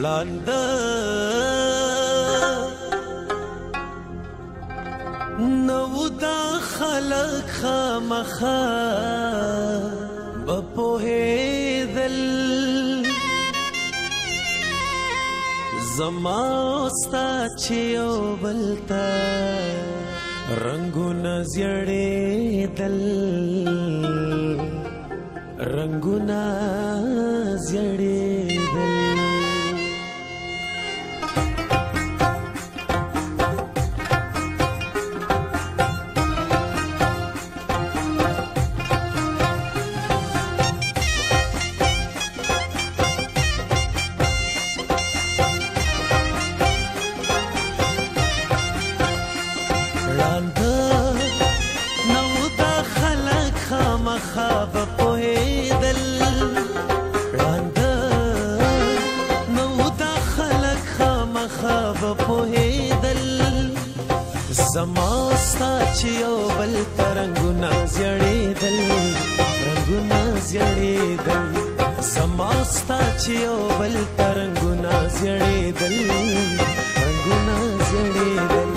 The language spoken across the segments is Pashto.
ړاند نو دا خلق خامخا بپوهېدل زما ستا چې یو بل ته رنګونه زیړېدل رنګونه زیړېدل زما ستا چې یو بل ته رنګونه زیړېدل رنګونه زیړېدل زما ستا چې یو بل ته رنګونه زیړېدل رنګونه زیړېدل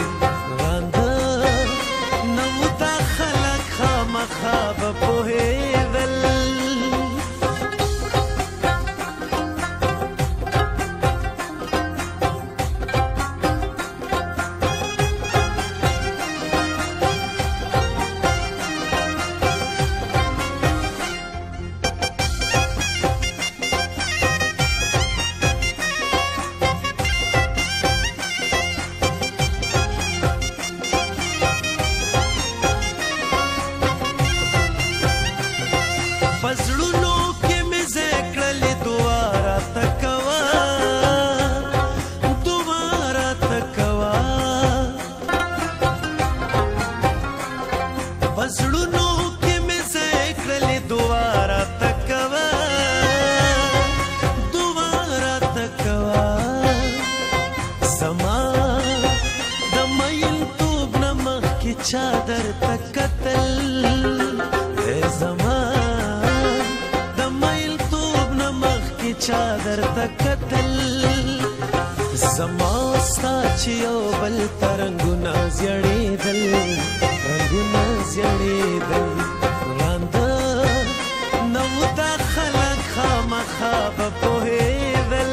ړانده نو دا خلک خامخا به پوهېدل پزړونو کې مې ذکرلې دواره تکوا دواره تکوا پزړونو کې مې ذکرلې دواره تکوا دواره تکوا زما د مین توب نه مخکې چادر تکتل زما چادر تکتل زما ستا چې یو بل ته رنګونه زیړېدل رنګونه زیړېدل ړانده نو دا خلک خامخا به پوهېدل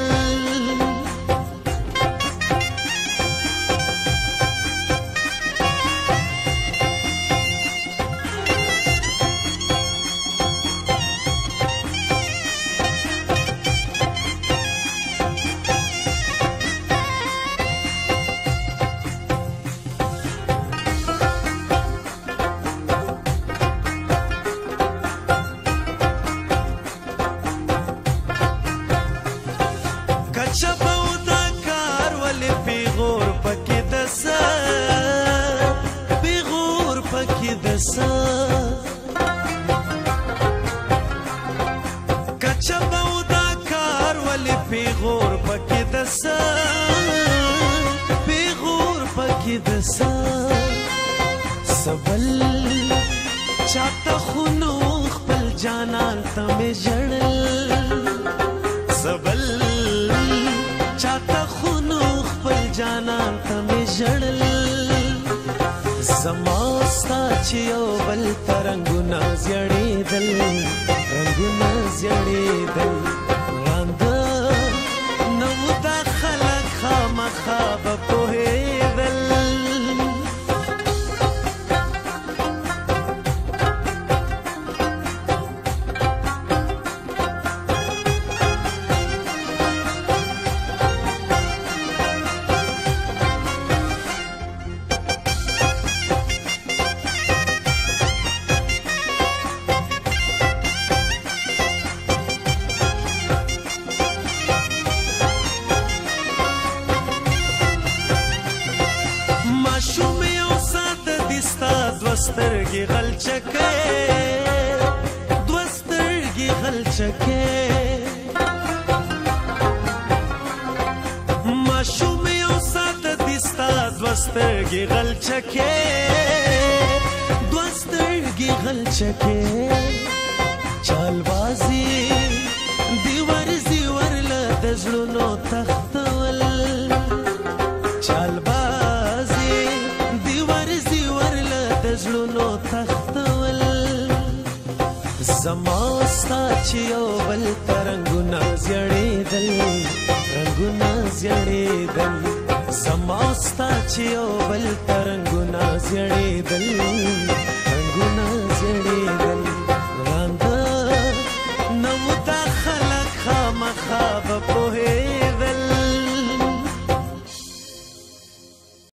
چپاو دا کار ولی پیغور پکی دسا پیغور پکی دسا کچپاو دا کار ولی پیغور پکی دسا پیغور پکی دسا سبل چاہتا خونو خپل جانان تمی جڑل سبل چاته خونو خپل جانان ته مې ژړل زما ستا چې یو بل ته رنګونه زیړېدل رنګونه زیړېدل ړانده نو دا خلک خامخا به پوهېدل سترګې غلچکې دوه سترګې غلچکې ماشوم یو ساته دي ستا دوه سترګې غلچکې دوه سترګې غلچکې چالبازي دی ورزي ورله د د زړونو تختول چالبازي دی ورزي ورله د زړونو تختول زما ستا چې یو بل رنګونه زیړېدل رنګونه زیړېدل زما ستا چې یو بل رنګونه زیړېدل